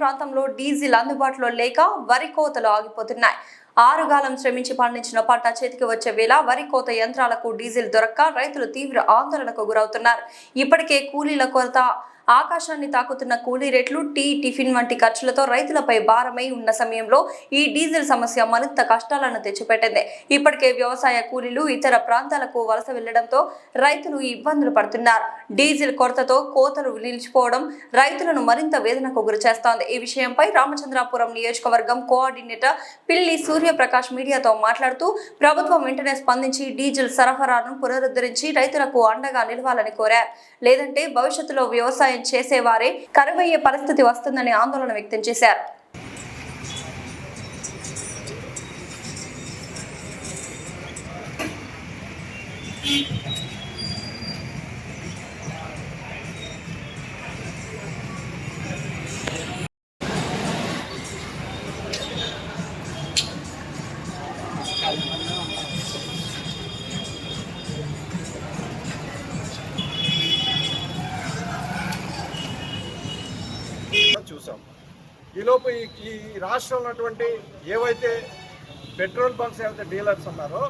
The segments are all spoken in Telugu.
ప్రాంతంలో డీజిల్ అందుబాటులో లేక వరి కోతలు ఆగిపోతున్నాయి. ఆరుగాలం శ్రమించి పండించిన పంట చేతికి వచ్చే వేళ వరి కోత యంత్రాలకు డీజిల్ దొరక్క రైతులు తీవ్ర ఆందోళనకు గురవుతున్నారు. ఇప్పటికే కూలీల కొరత, ఆకాశాన్ని తాకుతున్న కూలీ రేట్లు, టిఫిన్ వంటి ఖర్చులతో రైతులపై భారమై ఉన్న సమయంలో ఈ డీజిల్ సమస్య మరింత కష్టాలను తెచ్చిపెట్టింది. ఇప్పటికే వ్యవసాయ కూలీలు ఇతర ప్రాంతాలకు వలస వెళ్లడంతో రైతులు ఇబ్బందులు పడుతున్నారు. డీజిల్ కొరతతో కోతలు నిలిచిపోవడం రైతులను మరింత వేదనకు గురిచేస్తోంది. ఈ విషయంపై రామచంద్రాపురం నియోజకవర్గం కోఆర్డినేటర్ పిల్లి సూర్యప్రకాష్ మీడియాతో మాట్లాడుతూ ప్రభుత్వం వెంటనే స్పందించి డీజిల్ సరఫరాను పునరుద్ధరించి రైతులకు అండగా నిలవాలని కోరారు. లేదంటే భవిష్యత్తులో వ్యవసాయం చేసేవారే కరువయ్యే పరిస్థితి వస్తుందని ఆందోళన వ్యక్తం చేశారు. చూసాం. ఈలోపు ఈ రాష్ట్రంలో ఉన్నటువంటి ఏవైతే పెట్రోల్ బంక్స్ ఏవైతే డీలర్స్ ఉన్నారో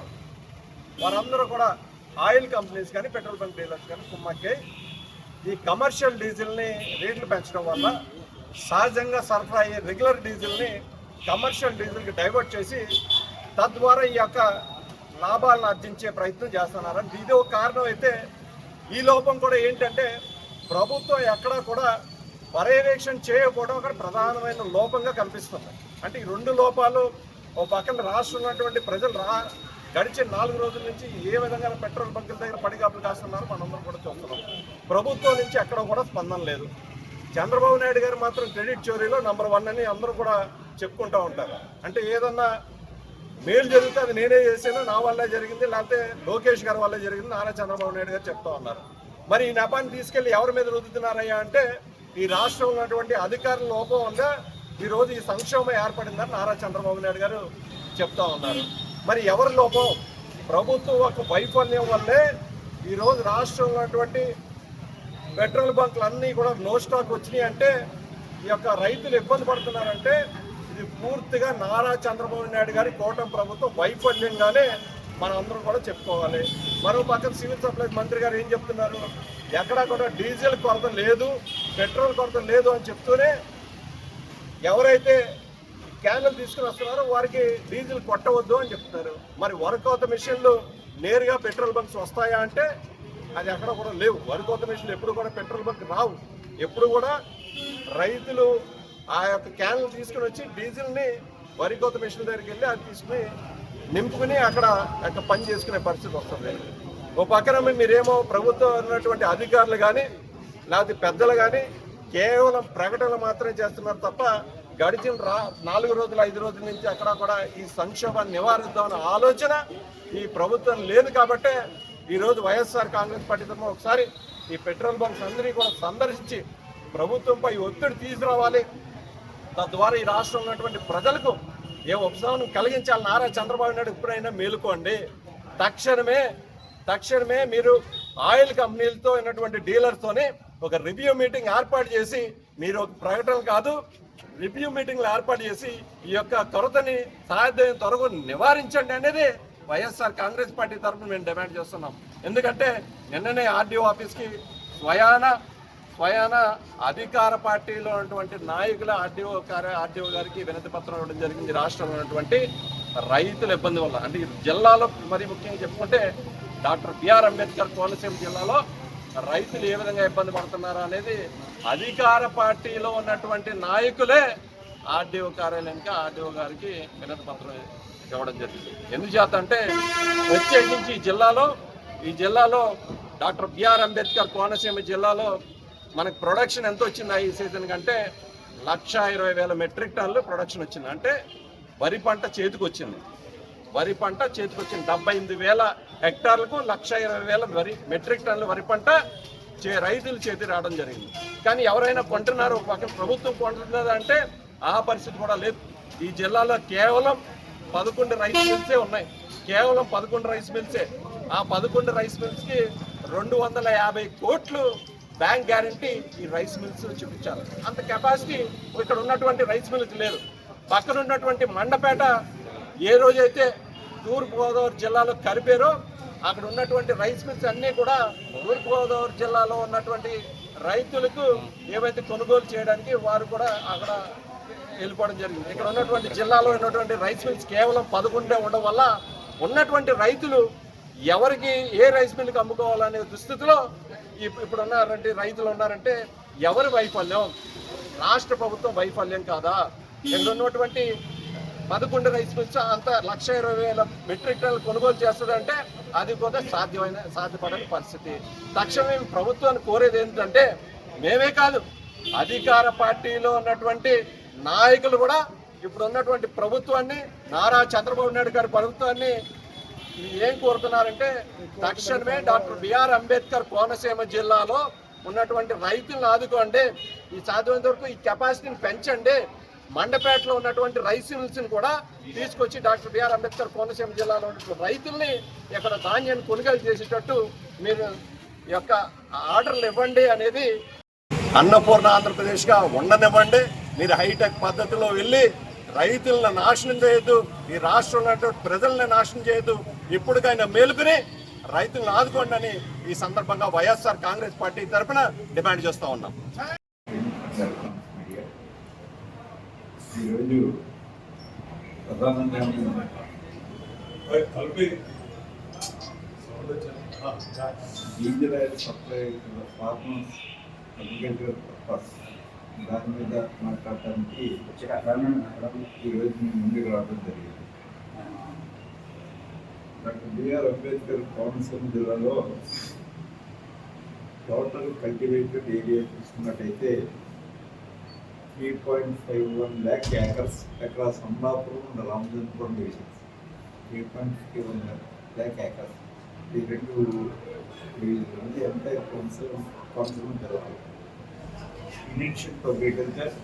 వారందరూ కూడా ఆయిల్ కంపెనీస్ కానీ పెట్రోల్ బంక్ డీలర్స్ కానీ కుమ్మక్కి ఈ కమర్షియల్ డీజిల్ని రేట్లు పెంచడం వల్ల సహజంగా సరఫరా అయ్యే రెగ్యులర్ డీజిల్ని కమర్షియల్ డీజిల్కి డైవర్ట్ చేసి తద్వారా ఈ యొక్క లాభాలను ఆర్జించే ప్రయత్నం చేస్తున్నారని ఇది ఒక కారణం అయితే, ఈ లోపం కూడా ఏంటంటే ప్రభుత్వం ఎక్కడా కూడా పర్యవేక్షణ చేయకపోవడం అక్కడ ప్రధానమైన లోపంగా కనిపిస్తుంది. అంటే ఈ రెండు లోపాలు, ఓ పక్కన రాష్ట్రంలో ఉన్నటువంటి ప్రజలు గడిచే 4 రోజుల నుంచి ఏ విధంగా పెట్రోల్ బంకుల దగ్గర పడిగాపులు కాస్తున్నారో మనందరం కూడా చూస్తున్నాం. ప్రభుత్వం నుంచి ఎక్కడ కూడా స్పందన లేదు. చంద్రబాబు నాయుడు గారు మాత్రం క్రెడిట్ చోరీలో నంబర్ 1 అని అందరూ కూడా చెప్పుకుంటూ ఉంటారు. అంటే ఏదన్నా మేలు జరిగితే అది నేనే చేసాను, నా వల్లే జరిగింది, లేకపోతే లోకేష్ గారి వల్లే జరిగింది నారా చంద్రబాబు నాయుడు గారు చెప్తా ఉన్నారు. మరి ఈ నెపాన్ని తీసుకెళ్లి ఎవరి మీద రుద్దుతున్నారయ్యా అంటే ఈ రాష్ట్రంలో ఉన్నటువంటి అధికారుల లోపం వల్ల ఈరోజు ఈ సంక్షోభం ఏర్పడిందని నారా చంద్రబాబు నాయుడు గారు చెప్తా ఉన్నారు. మరి ఎవరి లోపం? ప్రభుత్వం ఒక వైఫల్యం వల్లే ఈరోజు రాష్ట్రంలో ఉన్నటువంటి పెట్రోల్ బంకులు అన్నీ కూడా నో స్టాక్ వచ్చినాయి. అంటే ఈ యొక్క రైతులు ఇబ్బంది పడుతున్నారంటే ఇది పూర్తిగా నారా చంద్రబాబు నాయుడు గారి కూటమి ప్రభుత్వం వైఫల్యంగానే మనం అందరం కూడా చెప్పుకోవాలి. మరో పక్కన సివిల్ సప్లైస్ మంత్రి గారు ఏం చెప్తున్నారు? ఎక్కడా కూడా డీజిల్ కొరత లేదు, పెట్రోల్ కొరత లేదు అని చెప్తూనే ఎవరైతే క్యాన్లు తీసుకుని వస్తున్నారో వారికి డీజిల్ కొట్టవద్దు అని చెప్తున్నారు. మరి వరికోత మిషన్లు నేరుగా పెట్రోల్ బంక్స్ వస్తాయా అంటే అది ఎక్కడ కూడా లేవు. వరికోత మిషన్లు ఎప్పుడు కూడా పెట్రోల్ బంక్ రావు. ఎప్పుడు కూడా రైతులు ఆ యొక్క క్యాన్లు తీసుకుని వచ్చి డీజిల్ని వరికోత మిషన్ దగ్గరికి వెళ్ళి అది తీసుకుని నింపుకుని అక్కడ పని చేసుకునే పరిస్థితి వస్తుంది. ఓ పక్కన మీరేమో ప్రభుత్వం ఉన్నటువంటి అధికారులు కానీ లేకపోతే పెద్దలు కానీ కేవలం ప్రకటనలు మాత్రమే చేస్తున్నారు తప్ప గడిచిన 4 రోజులు 5 రోజుల నుంచి అక్కడ కూడా ఈ సంక్షోభాన్ని నివారిద్దామన్న ఆలోచన ఈ ప్రభుత్వం లేదు. కాబట్టే ఈరోజు వైఎస్ఆర్ కాంగ్రెస్ పార్టీ తరఫున ఒకసారి ఈ పెట్రోల్ బంక్స్ అందరినీ కూడా సందర్శించి ప్రభుత్వంపై ఒత్తిడి తీసుకురావాలి. తద్వారా ఈ రాష్ట్రంలో ఉన్నటువంటి ప్రజలకు ఏ ఉపశమనం కలిగించాలి. నారా చంద్రబాబు నాయుడు ఎప్పుడైనా మేలుకోండి. తక్షణమే మీరు ఆయిల్ కంపెనీలతో ఉన్నటువంటి డీలర్స్తోనే ఒక రివ్యూ మీటింగ్ ఏర్పాటు చేసి, మీరు ఒక ప్రకటనలు కాదు రివ్యూ మీటింగ్లు ఏర్పాటు చేసి ఈ యొక్క కొరతని సాధ్యం త్వరగా నివారించండి అనేది వైఎస్ఆర్ కాంగ్రెస్ పార్టీ తరఫున మేము డిమాండ్ చేస్తున్నాం. ఎందుకంటే నిన్ననే ఆర్డీఓ ఆఫీస్కి స్వయాన అధికార పార్టీలో ఉన్నటువంటి నాయకుల ఆర్డీఓ గారికి వినతి పత్రం ఇవ్వడం జరిగింది. రాష్ట్రంలో ఉన్నటువంటి రైతుల ఇబ్బంది వల్ల, అంటే ఈ జిల్లాలో మరి ముఖ్యంగా చెప్పుకుంటే డాక్టర్ బిఆర్ అంబేద్కర్ కోనసీమ జిల్లాలో రైతులు ఏ విధంగా ఇబ్బంది పడుతున్నారో అనేది అధికార పార్టీలో ఉన్నటువంటి నాయకులే ఆర్డీఓ కార్యాలయానికి ఆర్డీఓ గారికి వినతి పత్రం ఇవ్వడం జరిగింది. ఎందుచేత అంటే ప్రత్యేకించి ఈ జిల్లాలో డాక్టర్ బిఆర్ అంబేద్కర్ కోనసీమ జిల్లాలో మనకు ప్రొడక్షన్ ఎంత వచ్చింది ఈ సీజన్ కంటే 1,20,000 మెట్రిక్ టన్నులు ప్రొడక్షన్ వచ్చింది. అంటే వరి పంట చేతికి వచ్చింది. 78,000 హెక్టార్లకు 1,20,000 మెట్రిక్ టన్నుల వరి పంట రైతుల చేతి రావడం జరిగింది. కానీ ఎవరైనా కొంటున్నారు, పక్కన ప్రభుత్వం కొంటున్నది అంటే ఆ పరిస్థితి కూడా లేదు. ఈ జిల్లాలో కేవలం 11 రైస్ మిల్సే ఉన్నాయి. కేవలం 11 రైస్ మిల్సే. ఆ 11 రైస్ మిల్స్కి 250 కోట్లు బ్యాంక్ గ్యారంటీ ఈ రైస్ మిల్స్ చూపించాలి. అంత కెపాసిటీ ఇక్కడ ఉన్నటువంటి రైస్ మిల్స్ లేదు. పక్కన ఉన్నటువంటి మండపేట ఏ రోజైతే తూర్పుగోదావరి జిల్లాలో కలిపారో అక్కడ ఉన్నటువంటి రైస్ మిల్స్ అన్నీ కూడా తూర్పుగోదావరి జిల్లాలో ఉన్నటువంటి రైతులకు ఏవైతే కొనుగోలు చేయడానికి వారు కూడా అక్కడ వెళ్ళిపోవడం జరిగింది. ఇక్కడ ఉన్నటువంటి జిల్లాలో ఉన్నటువంటి రైస్ మిల్స్ కేవలం 11 ఉండడం వల్ల ఉన్నటువంటి రైతులు ఎవరికి ఏ రైస్ మిల్కి అమ్ముకోవాలనే దుస్థితిలో ఇప్పుడు ఉన్నారంటే రైతులు ఉన్నారంటే ఎవరి వైఫల్యం? రాష్ట్ర ప్రభుత్వం వైఫల్యం కాదా? ఇక్కడ ఉన్నటువంటి 11 రైస్ మిల్స్ అంత 1,20,000 మెట్రిక్ టన్నులు కొనుగోలు చేస్తుందంటే అది కూడా సాధ్యపడని పరిస్థితి. తక్షణమే ప్రభుత్వాన్ని కోరేది ఏంటంటే మేమే కాదు అధికార పార్టీలో ఉన్నటువంటి నాయకులు కూడా ఇప్పుడు ఉన్నటువంటి ప్రభుత్వాన్ని, నారా చంద్రబాబు నాయుడు గారి ప్రభుత్వాన్ని ఏం కోరుతున్నారంటే తక్షణమే డాక్టర్ బిఆర్ అంబేద్కర్ కోనసీమ జిల్లాలో ఉన్నటువంటి రైతులను ఆదుకోండి, ఈ సాధ్యమైనంత వరకు ఈ కెపాసిటీని పెంచండి, మండపేటలో ఉన్నటువంటి రైస్ మిల్స్ని కూడా తీసుకొచ్చి డాక్టర్ బిఆర్ అంబేద్కర్ కోనసీమ జిల్లాలో ఉన్నటువంటి రైతుల్ని ఇక్కడ ధాన్యాన్ని కొనుగోలు చేసేటట్టు మీరు యొక్క ఆర్డర్లు ఇవ్వండి అనేది. అన్నపూర్ణ ఆంధ్రప్రదేశ్గా ఉండనివ్వండి. మీరు హైటెక్ పద్ధతిలో వెళ్ళి రైతులను నాశనం చేయొద్దు, ఈ రాష్ట్రంలో ప్రజలను నాశనం చేయొద్దు, ఇప్పటికైనా మేలుకుని రైతులను ఆదుకోండి అని ఈ సందర్భంగా వైఎస్ఆర్ కాంగ్రెస్ పార్టీ తరఫున డిమాండ్ చేస్తూ ఉన్నాం. ఈరోజు ప్రధానంగా diesel oil supply farmers agriculture purpose దాని మీద మాట్లాడటానికి ఈరోజు మేము ముందుకు రావడం జరిగింది. డాక్టర్ బిఆర్ అంబేద్కర్ కోనసీమ జిల్లాలో టోటల్ కల్టివేటెడ్ ఏరియా చూసుకున్నట్టయితే 3.51 lakh acres across Amlapuram and Ramjanpuram divisions. 3.51 lakh acres. The entire Konaseema development. Initial agriculture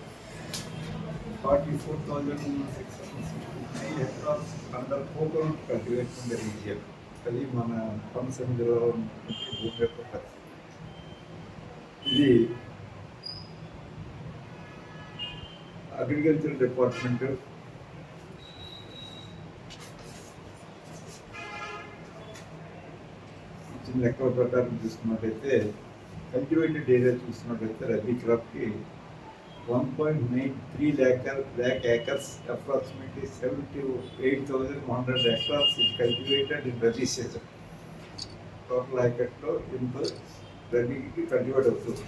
44,669 hectares under coconut cultivation in the region. అది మన కోనసీమ జిల్లాలో భూమి యొక్క పరిస్థితి. ఇది అగ్రికల్చర్ డిపార్ట్మెంట్ ఇచ్చిన లెక్కల ప్రకారం చూసుకున్నట్టయితే కల్టివేటెడ్ ఏరియా చూసుకున్నట్టయితే rabi క్రాప్కి 1.93 lakh acres, approximately 78,100 hectares is cultivated in Rabi season. Total acre into రబీకి కల్టివేట్ అవుతుంది.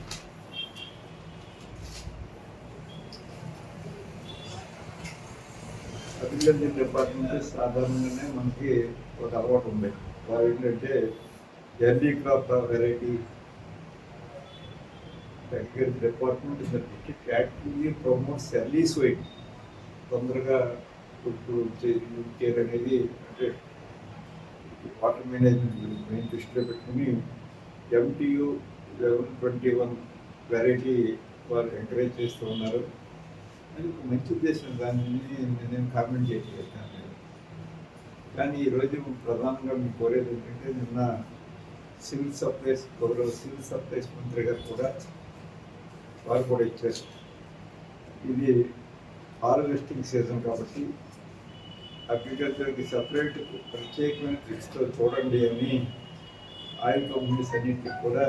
అగ్రికల్చర్ డిపార్ట్మెంట్ సాధారణంగానే మనకి ఒక అలవాటు ఉంది. వారు ఏంటంటే early crop variety agriculture department actively promotes early sowing, తొందరగా కేర్ అనేది అంటే వాటర్ మేనేజ్మెంట్ మెయిన్ దృష్టిలో పెట్టుకుని MTU 1121 వెరైటీ వారు ఎంకరేజ్ చేస్తూ ఉన్నారు. అది ఒక మంచి ఉద్దేశం, దాన్ని నేను కామెంట్ చేయగలుగుతాను. కానీ ఈరోజు ప్రధానంగా మీకు కోరేది ఏంటంటే నిన్న సివిల్ సప్లైస్ గౌరవ సివిల్ సప్లైస్ మంత్రి గారు కూడా వారు కూడా ఇచ్చారు. ఇది హార్వెస్టింగ్ సీజన్ కాబట్టి అగ్రికల్చర్కి సపరేట్ ప్రత్యేకమైన దృష్టితో చూడండి అని ఆయిల్ కంపెనీస్ అన్నింటికి కూడా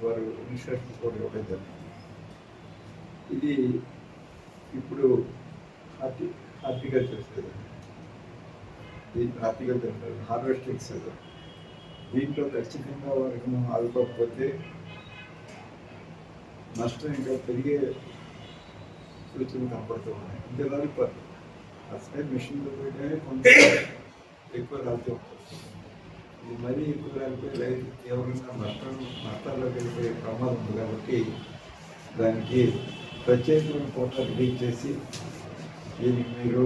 వారు ఇన్స్ట్రక్షన్స్ కూడా ఇవ్వడం జరిగింది. ఇది ఇప్పుడు హార్టికల్చర్ సీజన్, దీంట్లో హార్టికల్చర్ హార్వెస్టింగ్ సీజన్. దీంట్లో ఖచ్చితంగా వారికి మనం ఆదుకోకపోతే నష్టం ఇంకా పెరిగే సూచనలు కనపడుతూ ఉన్నాయి. ఇంత రాలిపోతుంది అసలే మిషన్లో పోయితే కొంచెం ఎక్కువ రాలితే ఉంటుంది. ఇది మరీ ఎక్కువ రాలిపోయి రైతు తీవ్రంగా నష్టాల్లోకి వెళ్ళిపోయే ప్రమాదం ఉంది. కాబట్టి దానికి ప్రత్యేకమైన కోట రిలీజ్ చేసి దీనికి మీరు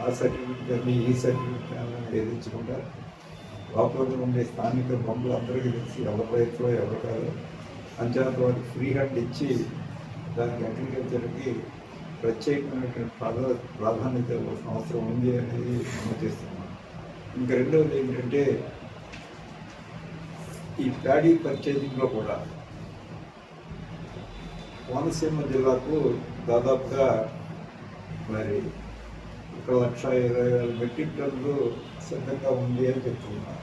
ఆ సర్టిఫికెట్ కానీ ఈ సర్టిఫికెట్ కానీ ఎదిరించకుండా లోపల ఉండే స్థానిక బొమ్మలు అందరికీ తెలిసి ఎవరి రైతులో ఎవరు కాదు అంచనాతో వాటికి ఫ్రీ హ్యాండ్ ఇచ్చి దానికి అగ్రికల్చర్కి ప్రత్యేకమైనటువంటి ప్రాధాన్యత ఇవ్వాల్సిన అవసరం ఉంది అనేది మనం చేస్తున్నాం. ఇంకా రెండవది ఏంటంటే ఈ ప్యాడీ పర్చేజింగ్లో కూడా కోనసీమ జిల్లాకు దాదాపుగా మరి 1,20,000 మెట్రిక్ టన్నులు సిద్ధంగా ఉంది అని చెప్తున్నారు.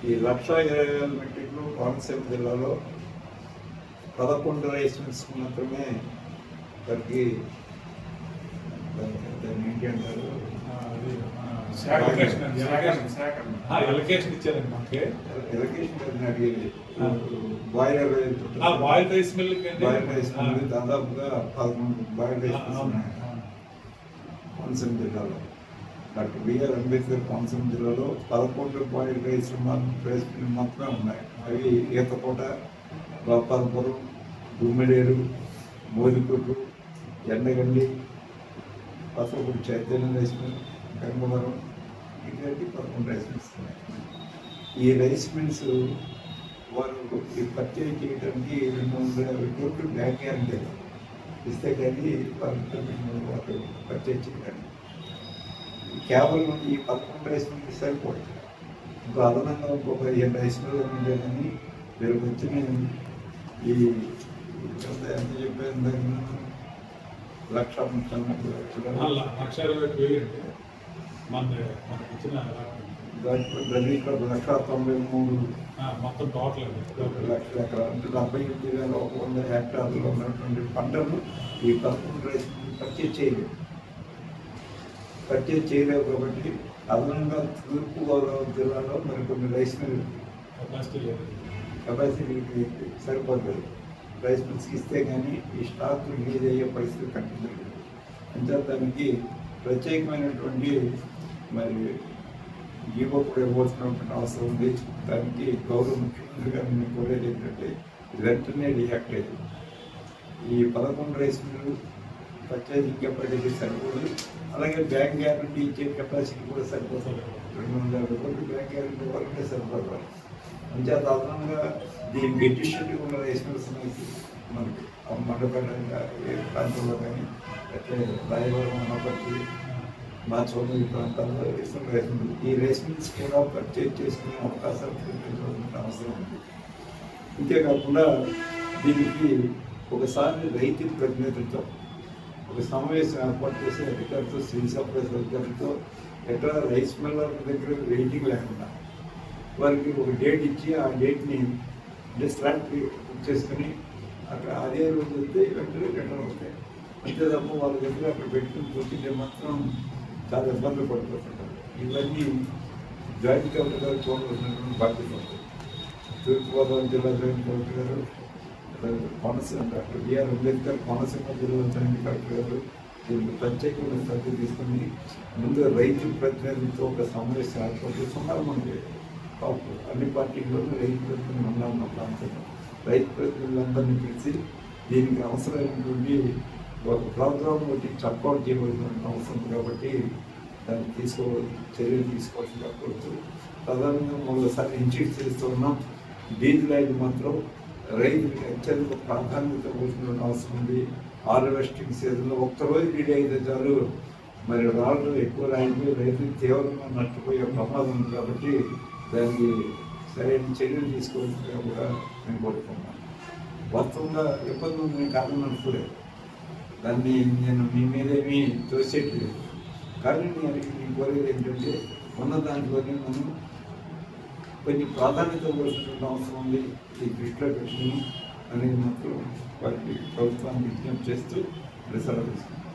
ఈ 1,20,000 మెట్రిక్లు కోనసీమ జిల్లాలో 11 రైస్ మిల్స్ మాత్రమే దానికి ఏంటి అంటారు ఎలకేషన్ ఇచ్చారండి మనకి. ఎలకేషన్ అడిగేది boiler boil rice mill boil rice mill దాదాపుగా 11 బాయిల్ రైస్ మిల్స్ ఉన్నాయి కోనసీమ జిల్లాలో. డాక్టర్ బిఆర్ అంబేద్కర్ కోనసీమ జిల్లాలో 11 బాయిల్ రైస్ మిల్ మాత్రమే ఉన్నాయి. అవి ఈతకోట, గోపాలపురం, గుమ్మిడేరు, మోదికొట్టు, ఎండగండి, పసలపూడి చైతన్య రైస్ మిల్, గంగవరం, ఇలాంటి 11 రైస్ మిల్స్ ఉన్నాయి. ఈ రైస్ మిల్స్ వారు ఈ పర్చేజ్ చేయడానికి 250 కోట్లు బ్యాంక్ గ్యారంటీ ఇస్తే కానీ వారు పర్చేజ్ చేయడానికి కేవలం ఈ 11 రైస్ మిల్స్ సరిపోతుంది. ఇంకా అదనంగా ఇంకో 15 రైస్ మిల్లు ఉండేదని వీళ్ళకి వచ్చిన ఈ ఎంత చెప్పేది 1,20,000 మనకి ఇచ్చిన దాంట్లో 1,93,000 మొత్తం టోటల్ లక్షల ఎకరాలు అంటే 78,100 హెక్టార్లో ఉన్నటువంటి పంటను ఈ 11 రైస్ పర్చేజ్ చేయలేవు కాబట్టి అదనంగా తూర్పుగోదావరి జిల్లాలో మరి కొన్ని రైస్ మిల్ కెపాసిటీ సరిపోతుంది. రైస్ మిల్స్కి ఇస్తే కానీ ఈ స్టాక్ రిలీజ్ అయ్యే పరిస్థితి కనిపించలేదు. అంటే దానికి ప్రత్యేకమైనటువంటి మరి జీవో కూడా ఇవ్వాల్సినటువంటి అవసరం ఉంది. దానికి గౌరవ ముఖ్యమంత్రి గారు నేను కోరేది ఏంటంటే వెంటనే రియాక్ట్ అయ్యింది. ఈ 11 రైస్ మిల్లు పర్చేజింగ్ కెపాసిటీ సరిపోదు, అలాగే బ్యాంక్ గ్యారంటీ ఇచ్చే కెపాసిటీ కూడా సరిపోతుంది. 250 కోట్లు బ్యాంక్ గ్యారంటీ వరకే సరిపోతుంది. అంచేత అదనంగా దీనికి ఎడిషనల్గా ఉన్న రైస్ మిల్స్ మనకి మండపేట ఏ ప్రాంతంలో కానీ అయితే రాయవరం, అనపర్తి, మా చోటు ఈ ప్రాంతాల్లో రైస్ మిల్ ఈ రైస్ మిల్స్ కూడా పర్చేజ్ చేసుకునే అవకాశాలు కల్పించాల్సిన అవసరం ఉంది. అంతేకాకుండా దీనికి ఒకసారి రైతు ప్రతినిధులతో ఒక సమావేశం ఏర్పాటు చేసి అధికారులతో, సివిల్ సప్లైస్ అధికారులతో ఎక్కడ రైస్ మిల్లర్ దగ్గర వెయిటింగ్ లేకుండా వారికి ఒక డేట్ ఇచ్చి ఆ డేట్ని అంటే స్లాట్ బుక్ చేసుకుని అక్కడ అదే రోజు వస్తే వెంటనే రిటర్న్ అవుతాయి. అంతే తప్ప వాళ్ళ దగ్గర అక్కడ పెట్టుకుని కూర్చుంటే మాత్రం చాలా ఇబ్బందులు పడిపోతుంటారు. ఇవన్నీ జాయింట్ కలెక్టర్ గారు చూడవలసినటువంటి బాధ్యత ఉంటుంది. తూర్పుగోదావరి జిల్లా జాయింట్ కలెక్టర్ గారు, కోనసీమ డాక్టర్ బిఆర్ అంబేద్కర్ కోనసీమ జిల్లా జాయింట్ కలెక్టర్ గారు దీనికి ప్రత్యేకమైన శ్రద్ధ తీసుకుని ముందు రైతు ప్రతినిధులతో ఒక సమావేశం ఏర్పాటు చేస్తున్నారు. మనకి అన్ని పార్టీల్లోనూ రైతు ప్రతినిధులు ఉన్న ప్రాంతంలో రైతు ప్రతినిధులందరినీ పిలిచి దీనికి అవసరమైనటువంటి ఒక ప్రోగ్రామ్ ఒకటి చర్పాటు చేయవలసిన అవసరం కాబట్టి దాన్ని చర్యలు తీసుకోవాల్సిందిగా కోరుతూ ప్రధానంగా మరోసారి ఇన్స్టిట్యూట్ చేస్తూ ఉన్నాం. డీజిల్ ఆయిల్ మాత్రం రైతులకు అత్యంత ప్రాధాన్యత కోరుతున్న అవసరం ఉంది. హార్వెస్టింగ్ సీజన్లో ఒక్కరోజు డీడీ అయితే చాలు, మరి రాళ్ళు ఎక్కువ రాయిపోయి రైతులు తీవ్రంగా నష్టపోయే ప్రమాదం ఉంది. కాబట్టి దానికి సరైన చర్యలు తీసుకోవాల్సిందిగా కూడా మేము కోరుతున్నాను. వాస్తవంగా ఇబ్బందులు నేను కారణం అనుకోలేదు, దాన్ని నేను మీ మీదేమీ తోసేట్లేదు. కానీ నేను కోరేది ఏంటంటే ఉన్న దాంట్లోనే మనం కొంచెం ప్రాధాన్యత ఇవ్వాల్సినటువంటి అవసరం ఉంది. ఈ దృష్టిలో పెట్టుకుని అనేది మాత్రం వారికి ప్రభుత్వాన్ని విజ్ఞప్తి చేస్తూ సెలవు తీసుకుంటాం.